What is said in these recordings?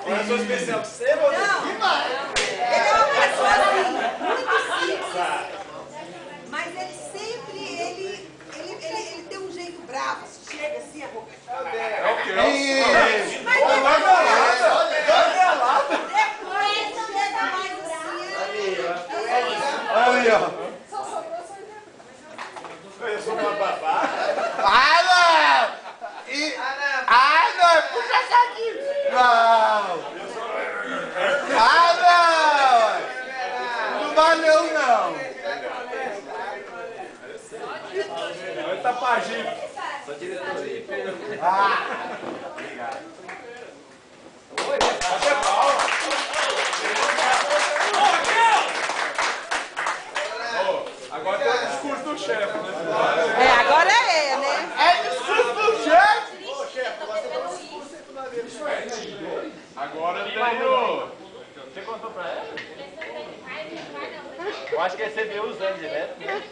Eu sou especial pra você, você? Não, ele é uma pessoa assim, muito simples. Mas ele sempre, ele tem um jeito bravo. Chega assim, a boca. É o quê? Mas depois chega mais assim. Aí, ó. Eu sou uma babá. Ah, não! Não! Puxa essa aqui! Não! Não! Não valeu, não! Oi, Tapagito. Sou diretoria. Obrigado. Até Paulo. Agora tem o discurso do chefe, né? Agora é, né? É discurso do chefe! Agora tem o... Você contou pra ela? Eu acho que você viu usando direto, né?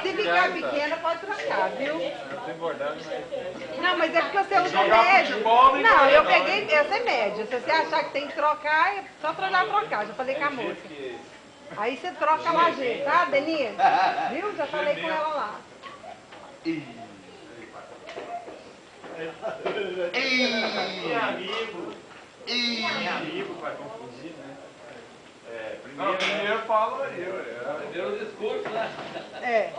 Se ficar pequena, pode trocar, viu? Eu tô engordando, mas... Não, mas é porque você usa Jogar médio. futebol, não Não, eu engorda, peguei, essa é média. Se você achar que tem que trocar, é só trocar. Já falei com a moça. Aí você troca lá, gente, tá, Denise? Viu? Já falei com ela lá. Minha amigo. Minha amigo, vai confundir, né? Não, primeiro fala aí, Primeiro o discurso, né? É.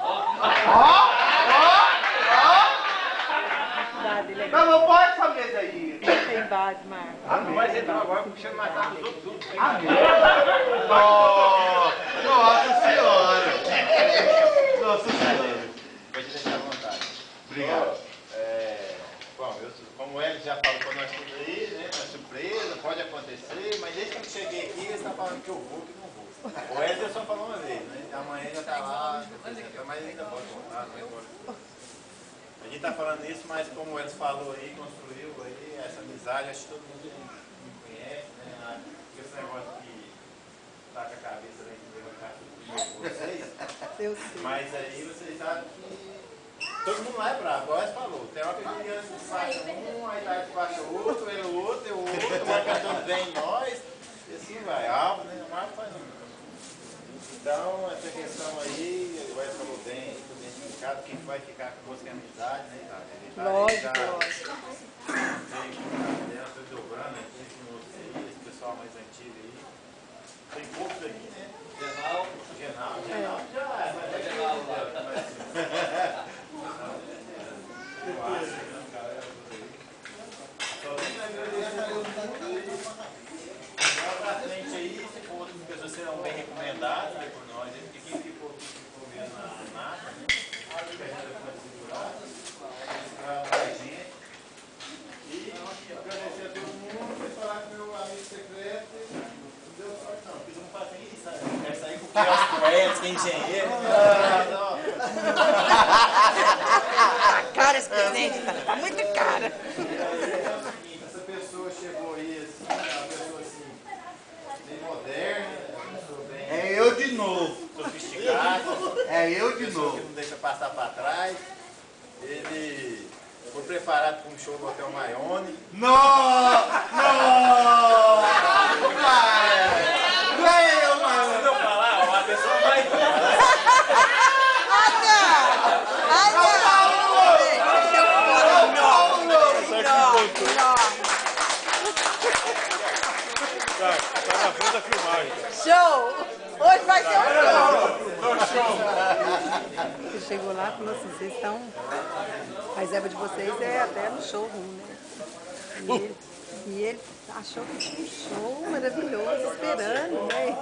Não, não pode essa mesa aí. Tem base, Marcos. Não vai ser então agora, puxando mais tarde os outros tudo. Nossa senhora! Nossa senhora! Pode deixar à vontade. Obrigado. Bom, como ele já falou para nós tudo aí, né? Uma surpresa, pode acontecer, mas desde que eu cheguei aqui, eles estão falando que eu vou, que não vou. O Wesley só falou uma vez, né? Amanhã já está lá, mas ainda pode voltar, não pode. A gente está falando isso, mas como eles falou aí, construiu aí essa amizade, acho que todo mundo me conhece, né? Esse negócio que tá com a cabeça aí, que vai ficar tudo com vocês. Mas aí vocês sabem que todo mundo lá é bravo, igual eles falou. Tem hora que a criança despacha um, aí tá despacha o outro, ele o outro, eu o outro, vai cantando bem em nós, e assim vai. Alvo, né? O Marco faz um. Então, essa questão aí, o Wesley falou bem, tudo identificado, quem vai ficar com música é amizade, né, cara? Lógico. Estou dobrando aqui com vocês, esse pessoal mais antigo aí. Tem poucos aqui, né? Genal já é. Só vem pra frente aí, se for outras pessoas serão bem recomendadas por nós, porque quem ficou mesmo na nata, né? A gente pode segurar, pra gente. E agradecer a todo mundo, e falar com meu amigo secreto, não deu sorte não, porque eu não faço isso, sabe? Quero sair com o Kelso, que é engenheiro. Cara, esse presente tá muito cara. Essa pessoa chegou aí, assim, uma pessoa assim, bem moderna, uma pessoa bem É eu de novo. sofisticada, É eu de pessoa novo. que não deixa passar para trás. Ele foi preparado para um show do Hotel Maione. Não! Ganhou, mano! Se eu falar, uma pessoa vai. Tá na frente da filmagem. Show! Hoje vai ser um show! show. Você chegou lá e falou assim, vocês estão... A reserva de vocês é até no showroom, né? E ele achou que tinha um show maravilhoso esperando, né?